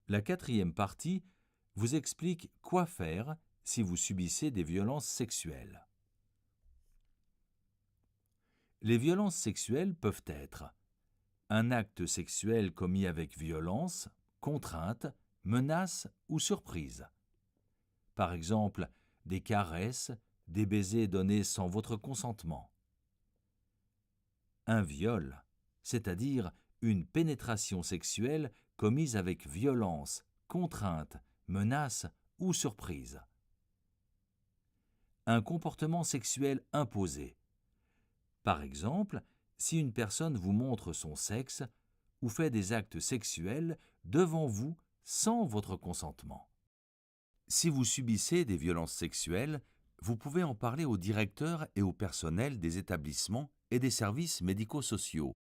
La quatrième partie vous explique quoi faire si vous subissez des violences sexuelles. Les violences sexuelles peuvent être un acte sexuel commis avec violence, contrainte, menace ou surprise. Par exemple, des caresses, des baisers donnés sans votre consentement. Un viol, c'est-à-dire une pénétration sexuelle commise avec violence, contrainte, menace ou surprise. Un comportement sexuel imposé. Par exemple, si une personne vous montre son sexe ou fait des actes sexuels devant vous sans votre consentement. Si vous subissez des violences sexuelles, vous pouvez en parler au directeur et au personnel des établissements et des services médico-sociaux.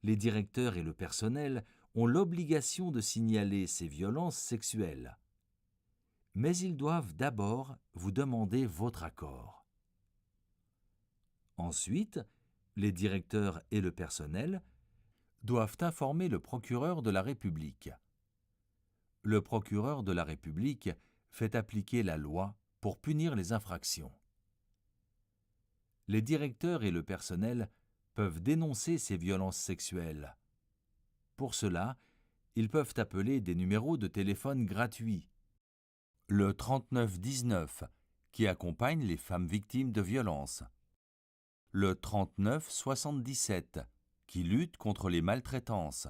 Les directeurs et le personnel ont l'obligation de signaler ces violences sexuelles. Mais ils doivent d'abord vous demander votre accord. Ensuite, les directeurs et le personnel doivent informer le procureur de la République. Le procureur de la République fait appliquer la loi pour punir les infractions. Les directeurs et le personnel peuvent dénoncer ces violences sexuelles. Pour cela, ils peuvent appeler des numéros de téléphone gratuits. Le 3919, qui accompagne les femmes victimes de violences. Le 3977, qui lutte contre les maltraitances.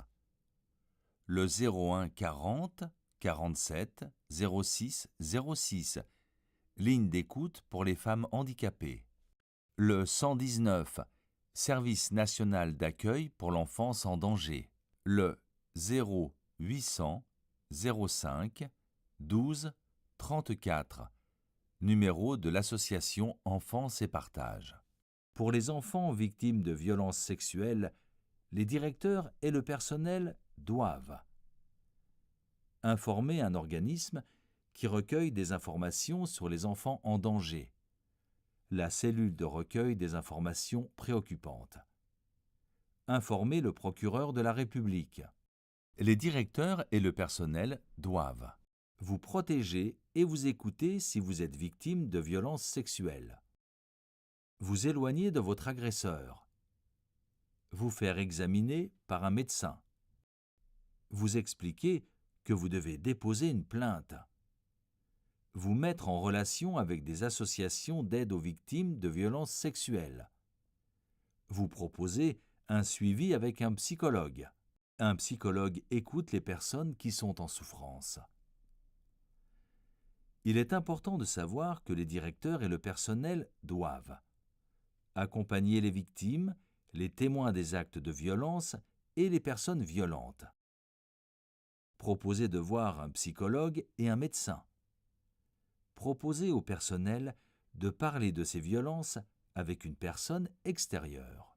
Le 01 40 47 06 06, ligne d'écoute pour les femmes handicapées. Le 119, Service national d'accueil pour l'enfance en danger. Le 0800 05 12 34, numéro de l'association Enfance et Partage. Pour les enfants victimes de violences sexuelles, les directeurs et le personnel doivent informer un organisme qui recueille des informations sur les enfants en danger, la cellule de recueil des informations préoccupantes. Informer le procureur de la République. Les directeurs et le personnel doivent vous protéger et vous écouter si vous êtes victime de violences sexuelles. Vous éloigner de votre agresseur. Vous faire examiner par un médecin. Vous expliquer que vous devez déposer une plainte. Vous mettre en relation avec des associations d'aide aux victimes de violences sexuelles. Vous proposer un suivi avec un psychologue. Un psychologue écoute les personnes qui sont en souffrance. Il est important de savoir que les directeurs et le personnel doivent accompagner les victimes, les témoins des actes de violence et les personnes violentes. Proposer de voir un psychologue et un médecin. Proposer au personnel de parler de ces violences avec une personne extérieure.